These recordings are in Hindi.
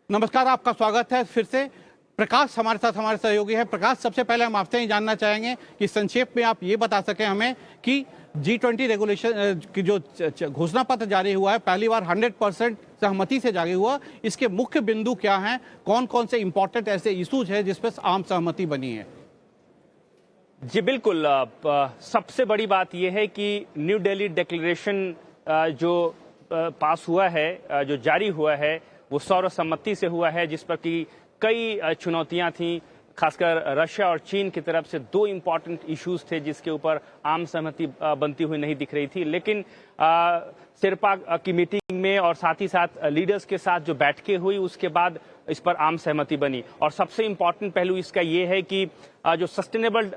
नमस्कार, आपका स्वागत है फिर से। प्रकाश हमारे साथ हमारे सहयोगी है। प्रकाश, सबसे पहले हम आपसे ही जानना चाहेंगे कि संक्षेप में आप ये बता सकें हमें कि G20 रेगुलेशन की जो घोषणा पत्र जारी हुआ है, पहली बार 100% सहमति से जारी हुआ, इसके मुख्य बिंदु क्या हैं, कौन कौन से इंपॉर्टेंट ऐसे इशूज हैं जिस पर आम सहमति बनी है? जी बिल्कुल। सबसे बड़ी बात यह है कि न्यू दिल्ली डिक्लेरेशन जो पास हुआ है, जो जारी हुआ है, वो सर्वसम्मति से हुआ है, जिस पर कि कई चुनौतियां थीं। खासकर रशिया और चीन की तरफ से दो इम्पॉर्टेंट इश्यूज थे जिसके ऊपर आम सहमति बनती हुई नहीं दिख रही थी। लेकिन शेरपा की मीटिंग में और साथ ही साथ लीडर्स के साथ जो बैठकें हुई, उसके बाद इस पर आम सहमति बनी। और सबसे इम्पॉर्टेंट पहलू इसका ये है कि जो सस्टेनेबल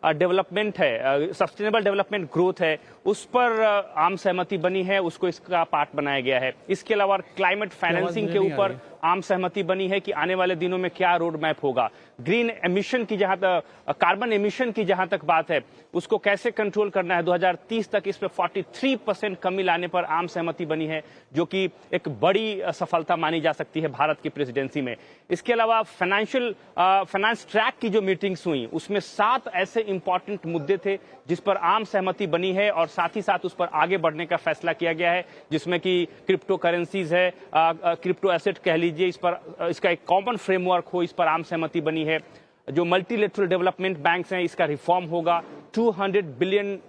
डेवलपमेंट है, सस्टेनेबल डेवलपमेंट ग्रोथ है, उस पर आम सहमति बनी है, उसको इसका पार्ट बनाया गया है। इसके अलावा क्लाइमेट फाइनेंसिंग के ऊपर आम सहमति बनी है कि आने वाले दिनों में क्या रोड मैप होगा। ग्रीन एमिशन की जहां तक, कार्बन एमिशन की जहां तक बात है, उसको कैसे कंट्रोल करना है, 2030 तक इस पर 43% कमी लाने पर आम सहमति बनी है, जो कि एक बड़ी सफलता मानी जा सकती है भारत की प्रेसिडेंसी में। इसके अलावा फाइनेंस ट्रैक की जो मीटिंग्स हुई, उसमें 7 ऐसे इंपॉर्टेंट मुद्दे थे जिस पर आम सहमति बनी है और साथ ही साथ उस पर आगे बढ़ने का फैसला किया गया है, जिसमें कि क्रिप्टो करेंसीज है, क्रिप्टो एसेट कह लीजिए, इस पर इसका एक कॉमन फ्रेमवर्क हो, इस पर आम सहमति बनी है। जो मल्टीलेटरल डेवलपमेंट बैंक्स हैं, इसका रिफॉर्म होगा, $200 बिलियन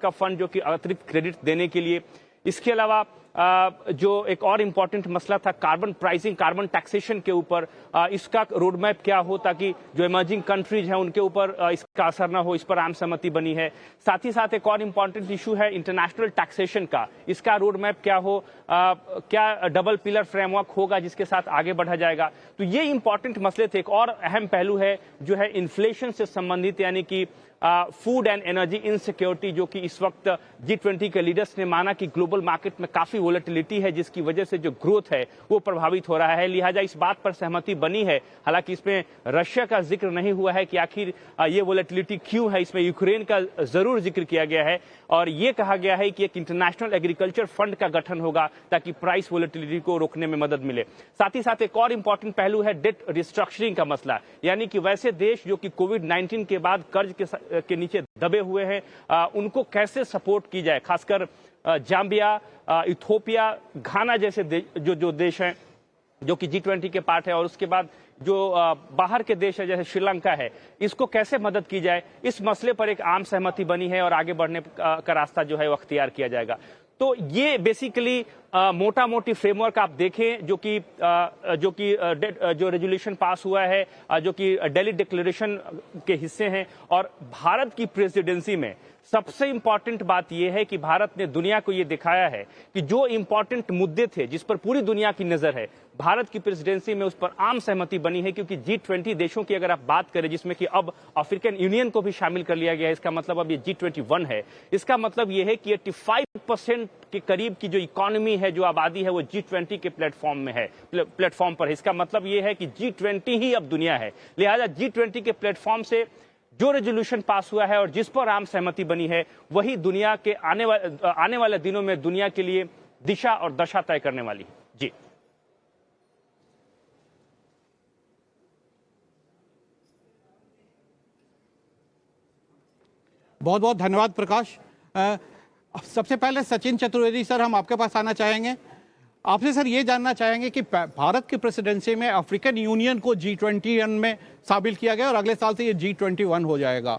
का फंड जो कि अतिरिक्त क्रेडिट देने के लिए। इसके अलावा जो एक और इम्पॉर्टेंट मसला था कार्बन प्राइसिंग, कार्बन टैक्सेशन के ऊपर, इसका रोड मैप क्या हो ताकि जो इमर्जिंग कंट्रीज हैं उनके ऊपर इसका असर ना हो, इस पर आम सहमति बनी है। साथ ही साथ एक और इम्पॉर्टेंट इशू है इंटरनेशनल टैक्सेशन का, इसका रोड मैप क्या हो, क्या डबल पिलर फ्रेमवर्क होगा जिसके साथ आगे बढ़ा जाएगा। तो ये इंपॉर्टेंट मसले थे। एक और अहम पहलू है जो है इन्फ्लेशन से संबंधित, यानी कि फूड एंड एनर्जी इनसिक्योरिटी, जो कि इस वक्त G20 के लीडर्स ने माना कि ग्लोबल मार्केट में काफी वोलेटिलिटी है, जिसकी वजह से जो ग्रोथ है वो प्रभावित हो रहा है। लिहाजा इस बात पर सहमति बनी है। हालांकि इसमें रशिया का जिक्र नहीं हुआ है कि आखिर ये वोलेटिलिटी क्यों है। इसमें यूक्रेन का जरूर जिक्र किया गया है और ये कहा गया है कि एक इंटरनेशनल एग्रीकल्चर फंड का गठन होगा ताकि प्राइस वोलेटिलिटी को रोकने में मदद मिले। साथ ही साथ एक और इंपॉर्टेंट पहलू है डेट रिस्ट्रक्चरिंग का मसला, यानी कि वैसे देश जो कि कोविड-19 के बाद कर्ज के नीचे दबे हुए हैं, उनको कैसे सपोर्ट की जाए। खासकर जाम्बिया, इथोपिया, घाना जैसे जो देश हैं जो कि G20 के पार्ट है, और उसके बाद जो बाहर के देश है जैसे श्रीलंका है, इसको कैसे मदद की जाए, इस मसले पर एक आम सहमति बनी है और आगे बढ़ने का रास्ता जो है वो अख्तियार किया जाएगा। तो ये बेसिकली मोटा मोटी फ्रेमवर्क आप देखें जो कि जो रेजोल्यूशन पास हुआ है, जो कि दिल्ली डिक्लेरेशन के हिस्से हैं। और भारत की प्रेसिडेंसी में सबसे इंपॉर्टेंट बात यह है कि भारत ने दुनिया को यह दिखाया है कि जो इंपॉर्टेंट मुद्दे थे जिस पर पूरी दुनिया की नजर है, भारत की प्रेसिडेंसी में उस पर आम सहमति बनी है। क्योंकि G20 देशों की अगर आप बात करें, जिसमें कि अब अफ्रीकन यूनियन को भी शामिल कर लिया गया है, इसका मतलब अब ये G21 है। इसका मतलब ये है कि 85% के करीब की जो इकोनॉमी है, जो आबादी है, वो G20 के प्लेटफॉर्म में है, प्लेटफॉर्म पर है। इसका मतलब ये है कि G20 ही अब दुनिया है। लिहाजा G20 के प्लेटफॉर्म से जो रेजोल्यूशन पास हुआ है और जिस पर आम सहमति बनी है, वही दुनिया के आने वाले दिनों में दुनिया के लिए दिशा और दशा तय करने वाली है। जी बहुत बहुत धन्यवाद प्रकाश। सबसे पहले सचिन चतुर्वेदी सर, हम आपके पास आना चाहेंगे। आपसे सर ये जानना चाहेंगे कि भारत की प्रेसिडेंसी में अफ्रीकन यूनियन को G20 में शामिल किया गया और अगले साल से ये G21 हो जाएगा।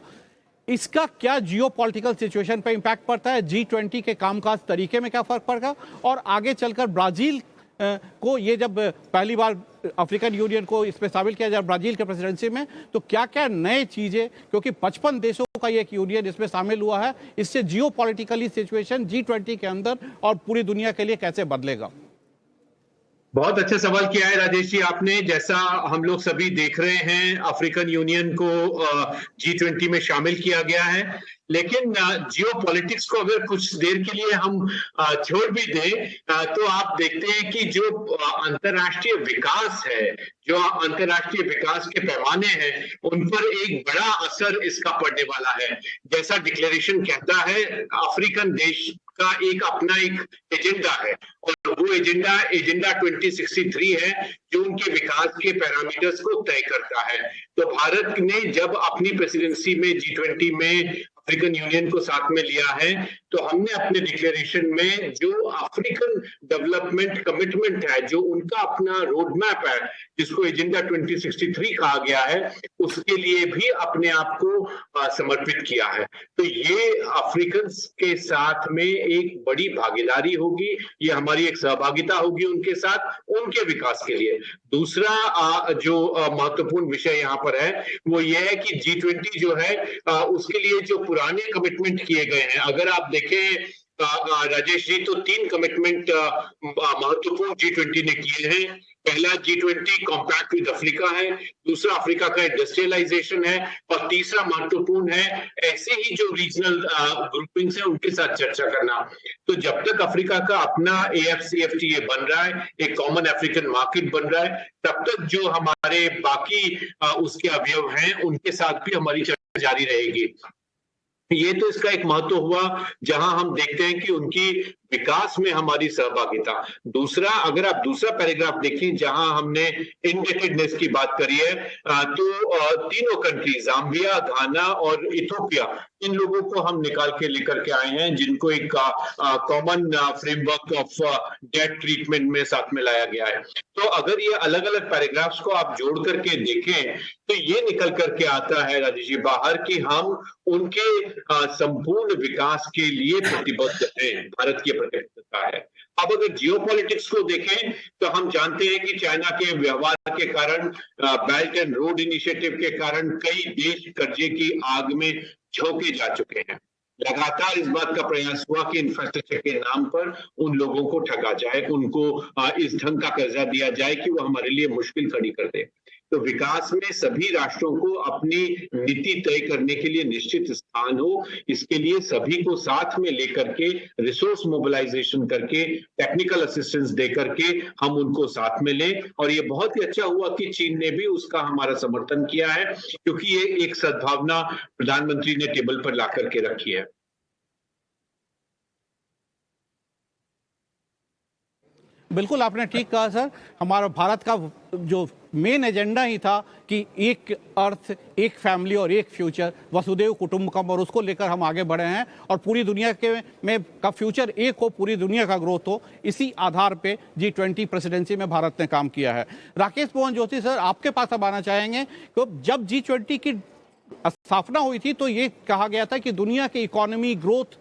इसका क्या जियोपॉलिटिकल सिचुएशन पे इम्पैक्ट पड़ता है, G20 के कामकाज तरीके में क्या फर्क पड़ेगा, और आगे चलकर ब्राजील को, ये जब पहली बार अफ्रीकन यूनियन को इसमें शामिल किया जाए ब्राजील के प्रेसिडेंसी में, तो क्या क्या नए चीजें, क्योंकि 55 देशों का ये एक यूनियन इसमें शामिल हुआ है, इससे जियोपॉलिटिकली सिचुएशन G20 के अंदर और पूरी दुनिया के लिए कैसे बदलेगा? बहुत अच्छा सवाल किया है राजेश जी आपने। जैसा हम लोग सभी देख रहे हैं, अफ्रीकन यूनियन को G20 में शामिल किया गया है। लेकिन जियो पॉलिटिक्स को अगर कुछ देर के लिए हम छोड़ भी दें तो आप देखते हैं कि जो अंतर्राष्ट्रीय विकास है, जो अंतर्राष्ट्रीय विकास के पैमाने हैं, उन पर एक बड़ा असर इसका पड़ने वाला है। जैसा डिक्लेरेशन कहता है, अफ्रीकन देश का अपना एक एजेंडा है और वो एजेंडा 2063 है जो उनके विकास के पैरामीटर्स को तय करता है। तो भारत ने जब अपनी प्रेसिडेंसी में G20 में अफ्रीकन यूनियन को साथ में लिया है, तो हमने अपने डिक्लेरेशन में जो अफ्रीकन डेवलपमेंट कमिटमेंट है, जो उनका अपना रोड मैप है, जिसको एजेंडा 2063 कहा गया है, उसके लिए भी अपने आप को समर्पित किया है। तो ये अफ्रीकन के साथ में एक बड़ी भागीदारी होगी, ये हमारी एक सहभागिता होगी उनके साथ, उनके विकास के लिए। दूसरा जो महत्वपूर्ण विषय यहाँ पर है वो ये है कि G20 जो है उसके लिए जो पुराने कमिटमेंट किए गए हैं, अगर आप देखें राजेश जी, तो 3 कमिटमेंट महत्वपूर्ण G20 ने किए हैं। पहला G20 कॉम्पैक्ट विद अफ्रीका है, दूसरा अफ्रीका का इंडस्ट्रियलाइजेशन है और तीसरा महत्वपूर्ण है ऐसे ही जो रीजनल ग्रुपिंग्स हैं उनके साथ चर्चा करना। तो जब तक अफ्रीका का अपना AfCFTA बन रहा है, एक कॉमन अफ्रीकन मार्केट बन रहा है, तब तक जो हमारे बाकी उसके अवयव हैं उनके साथ भी हमारी चर्चा जारी रहेगी। ये तो इसका एक महत्व हुआ जहां हम देखते हैं कि उनकी विकास में हमारी सहभागिता। दूसरा, अगर आप दूसरा पैराग्राफ देखें जहां हमने इंडेटेडनेस की बात करी है, तो तीनों कंट्री जाम्बिया, घाना और इथोपिया, इन लोगों को हम निकाल के लेकर के आए हैं जिनको एक common framework of debt treatment में साथ में लाया गया है। तो अगर ये अलग अलग पैराग्राफ्स को आप जोड़ करके देखें तो ये निकल करके आता है राजेश जी बाहर कि हम उनके संपूर्ण विकास के लिए प्रतिबद्ध हैं, भारत की प्रतिबद्धता है। अब अगर जियोपॉलिटिक्स को देखें तो हम जानते हैं कि चाइना के व्यवहार के कारण, बेल्ट एंड रोड इनिशिएटिव के कारण कई देश कर्जे की आग में झोंके जा चुके हैं। लगातार इस बात का प्रयास हुआ कि इंफ्रास्ट्रक्चर के नाम पर उन लोगों को ठगा जाए, उनको इस ढंग का कर्जा दिया जाए कि वो हमारे लिए मुश्किल खड़ी कर दे। तो विकास में सभी राष्ट्रों को अपनी नीति तय करने के लिए निश्चित स्थान हो, इसके लिए सभी को साथ में लेकर के रिसोर्स मोबिलाइजेशन करके, टेक्निकल असिस्टेंस दे करके हम उनको साथ में लें। और ये बहुत ही अच्छा हुआ कि चीन ने भी उसका हमारा समर्थन किया है, क्योंकि ये एक सद्भावना प्रधानमंत्री ने टेबल पर ला करके रखी है। बिल्कुल आपने ठीक कहा सर। हमारा भारत का जो मेन एजेंडा ही था कि एक अर्थ, एक फैमिली और एक फ्यूचर, वसुदेव कुटुंबकम, और उसको लेकर हम आगे बढ़े हैं और पूरी दुनिया के में का फ्यूचर एक हो, पूरी दुनिया का ग्रोथ हो, इसी आधार पे G20 प्रेसिडेंसी में भारत ने काम किया है। राकेश मोहन जोशी सर, आपके पास अब आना चाहेंगे कि जब G20 की स्थापना हुई थी तो ये कहा गया था कि दुनिया की इकोनॉमी ग्रोथ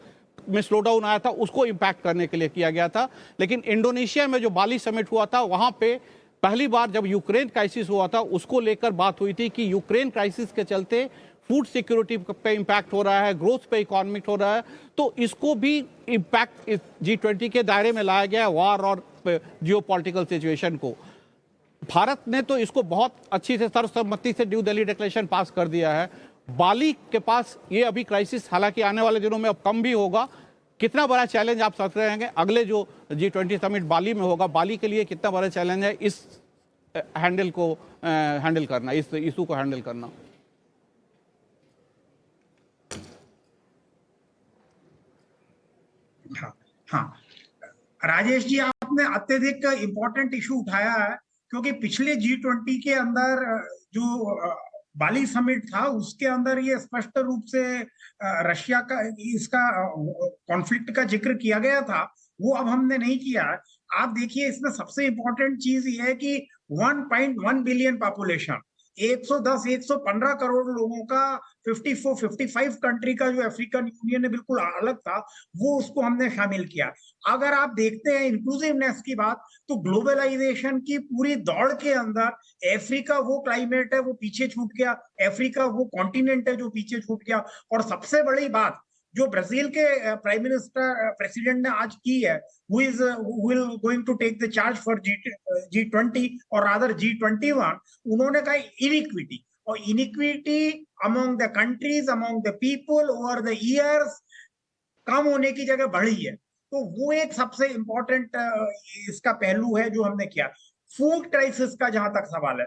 में स्लो डाउन आया था, उसको इंपैक्ट करने के लिए किया गया था। लेकिन इंडोनेशिया में जो बाली समिट हुआ था, वहां पे पहली बार जब यूक्रेन क्राइसिस हुआ था, उसको लेकर बात हुई थी कि यूक्रेन क्राइसिस के चलते फूड सिक्योरिटी पे इंपैक्ट हो रहा है, ग्रोथ पे इकोनॉमिक हो रहा है, तो इसको भी इंपैक्ट G20 के दायरे में लाया गया, वार और जियोपॉलिटिकल सिचुएशन को। भारत ने तो इसको बहुत अच्छी से सर्वसम्मति से न्यू दिल्ली डिक्लेरेशन पास कर दिया है। बाली के पास ये अभी क्राइसिस हालांकि आने वाले दिनों में अब कम भी होगा, कितना बड़ा चैलेंज आप समझ रहे हैं अगले जो G20 समिट बाली में होगा, बाली के लिए कितना बड़ा चैलेंज है इस हैंडल करना, इस इशू को हैंडल करना? हाँ, राजेश जी, आपने अत्यधिक इंपॉर्टेंट इशू उठाया है, क्योंकि पिछले G20 के अंदर जो बाली समिट था उसके अंदर ये स्पष्ट रूप से रशिया का इसका कॉन्फ्लिक्ट का जिक्र किया गया था, वो अब हमने नहीं किया है। आप देखिए, इसमें सबसे इंपॉर्टेंट चीज ये है कि 1.1 बिलियन पॉपुलेशन, 110-115 करोड़ लोगों का 54-55 कंट्री का जो अफ्रीकन यूनियन है बिल्कुल अलग था, वो उसको हमने शामिल किया। अगर आप देखते हैं इंक्लूसिवनेस की बात, तो ग्लोबलाइजेशन की पूरी दौड़ के अंदर अफ्रीका वो क्लाइमेट है वो पीछे छूट गया, अफ्रीका वो कॉन्टिनेंट है जो पीछे छूट गया। और सबसे बड़ी बात जो ब्राजील के प्राइम मिनिस्टर प्रेसिडेंट ने आज की है, who will going to take the charge for G20 और rather G21, उन्होंने कहा इनइक्विटी, और inequity among the countries, among the people over the years कम होने की जगह बढ़ी है। तो वो एक सबसे इंपॉर्टेंट इसका पहलू है जो हमने किया। फूड क्राइसिस का जहां तक सवाल है,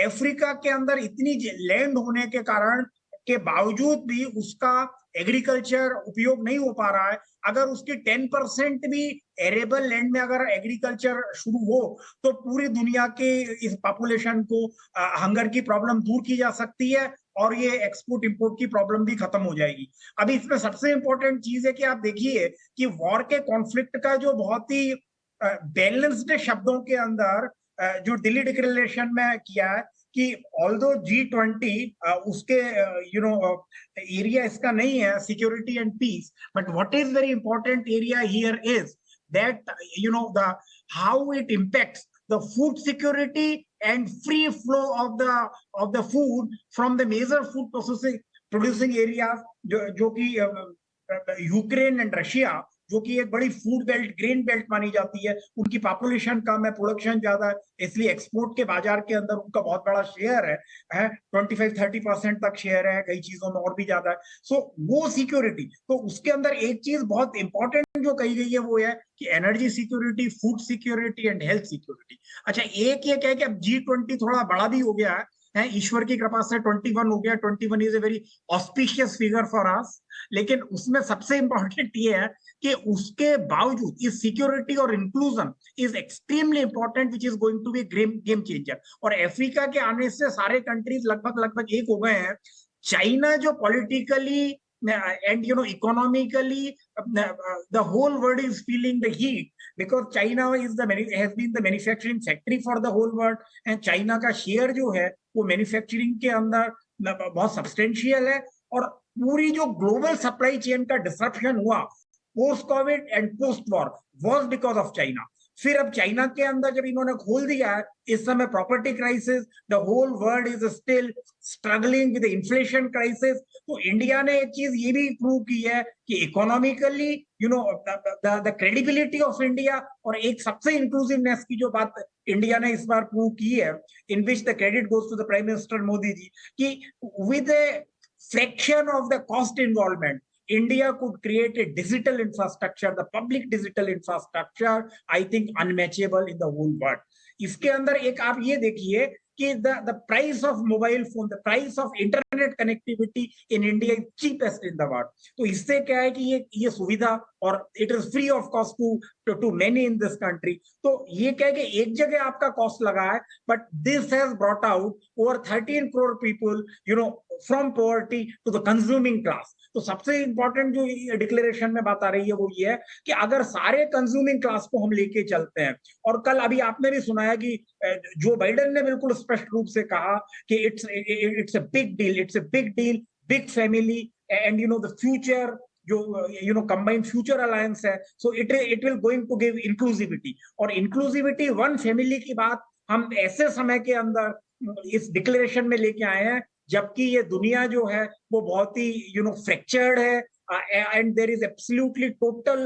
अफ्रीका के अंदर इतनी लैंड होने के कारण के बावजूद भी उसका एग्रीकल्चर उपयोग नहीं हो पा रहा है। अगर उसकी 10% भी एरेबल लैंड में अगर एग्रीकल्चर शुरू हो तो पूरी दुनिया के इस पॉपुलेशन को हंगर की प्रॉब्लम दूर की जा सकती है और ये एक्सपोर्ट इंपोर्ट की प्रॉब्लम भी खत्म हो जाएगी। अभी इसमें सबसे इंपॉर्टेंट चीज है कि आप देखिए कि वॉर के कॉन्फ्लिक्ट का जो बहुत ही बैलेंस्ड शब्दों के अंदर जो दिल्ली डिक्लेरेशन में किया है कि ऑल्दो G20 उसके एरिया इसका नहीं है security and peace, but what is very important area here is that the how it impacts the food security and free flow of the food from the major food producing areas जो कि यूक्रेन एंड रशिया, जो कि एक बड़ी फूड बेल्ट, ग्रेन बेल्ट मानी जाती है, उनकी पॉपुलेशन कम है, प्रोडक्शन ज्यादा है, इसलिए एक्सपोर्ट के बाजार के अंदर उनका बहुत बड़ा शेयर है 25-30% तक शेयर है, कई चीजों में और भी ज्यादा है। सो वो सिक्योरिटी, तो उसके अंदर एक चीज बहुत इंपॉर्टेंट जो कही गई है वो है कि energy security, food security and health security. अच्छा, एक ये कह के अब G20 थोड़ा बड़ा भी हो गया है, ईश्वर की कृपा से 21 हो गया। 21 is a very auspicious figure for us, लेकिन उसमें सबसे इंपॉर्टेंट ये है कि उसके बावजूद इस सिक्योरिटी और inclusion is extremely important, which is going to be game changer. और अफ्रीका के आने से सारे कंट्रीज लगभग एक हो गए हैं। चाइना जो politically and economically the whole world is feeling the heat because China has been the manufacturing factory for the whole world, and China का शेयर जो है वो मैन्युफैक्चरिंग के अंदर बहुत सब्सटेंशियल है। और पूरी जो ग्लोबल सप्लाई चेन का डिसरप्शन हुआ post Covid and post war was because of China. फिर अब चाइना के अंदर जब इन्होंने खोल दिया है, इस समय property crisis, the whole world is still struggling with inflation crisis. तो इंडिया ने एक चीज ये भी प्रूव की है कि economically the credibility of India, और एक सबसे इंक्लूसिवनेस की जो बात इंडिया ने इस बार प्रूव की है, in which the credit goes to the prime minister Modi ji, कि with a fraction of the cost involvement India could create a digital infrastructure, the public digital infrastructure, I think unmatchable in the whole world. इसके अंदर एक आप ये देखिए कि the price of mobile phone, the price of internet connectivity in India is cheapest in the world. तो इससे क्या है कि ये सुविधा, और it is free of cost to many in this country. तो ये क्या है कि एक जगह आपका कॉस्ट लगा है, but this has brought out over 13 crore people, from poverty to the consuming class. तो सबसे इंपॉर्टेंट जो डिक्लेरेशन में बात आ रही है वो ये है कि अगर सारे कंज्यूमिंग क्लास को हम लेके चलते हैं, और कल अभी आपने भी सुना है कि जो बाइडेन ने बिल्कुल स्पष्ट रूप से कहा कि it's a big deal, it's a big deal, big family and the future जो कंबाइंड फ्यूचर अलायंस है, so it will going to give inclusivity. और इंक्लूसिविटी वन फैमिली की बात हम ऐसे समय के अंदर इस डिक्लेरेशन में लेके आए हैं जबकि ये दुनिया जो है वो बहुत ही फ्रैक्चर्ड है, and there is absolutely total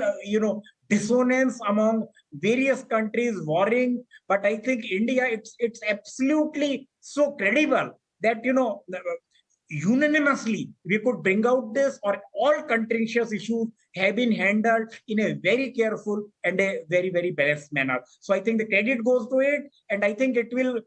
dissonance among various countries warring, but I think India, it's absolutely so credible that unanimously we could bring out this, or all contentious issues have been handled in a very careful and a very, very balanced manner. So I think the credit goes to it, and I think it will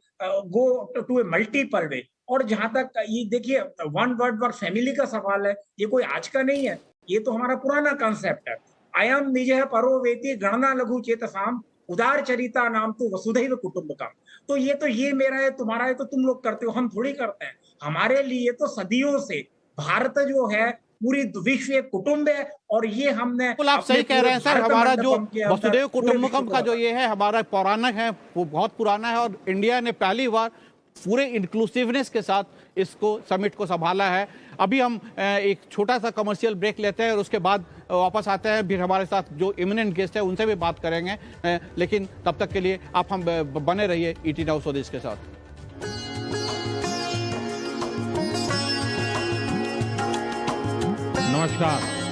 go to a multiple way. और जहां तक ये देखिए वन वर्ड वर्क फैमिली का सवाल है, ये कोई आज का नहीं है, ये तो हमारा पुराना कंसेप्ट है। अयम निजः परो वेति गणना लघु चेतसाम उदार चरिता नाम तो वसुधैव कुटुंबकम। तो ये मेरा है, तुम्हारा है, तो तुम लोग करते हो, हम थोड़ी करते हैं। हमारे लिए तो सदियों से भारत जो है पूरी विश्व एक कुटुंब है, और ये हमने आप सही कह रहे हैं सर। हमारा जो वसुधैव कुटुंबकम का जो ये है हमारा पौराणिक है, वो बहुत पुराना है, और इंडिया ने पहली बार पूरे इंक्लूसिवनेस के साथ इसको समिट को संभाला है। अभी हम एक छोटा सा कमर्शियल ब्रेक लेते हैं और उसके बाद वापस आते हैं, फिर हमारे साथ जो इमिनेंट गेस्ट है उनसे भी बात करेंगे, लेकिन तब तक के लिए आप हम बने रहिए ET Now स्वदेश के साथ। नमस्कार,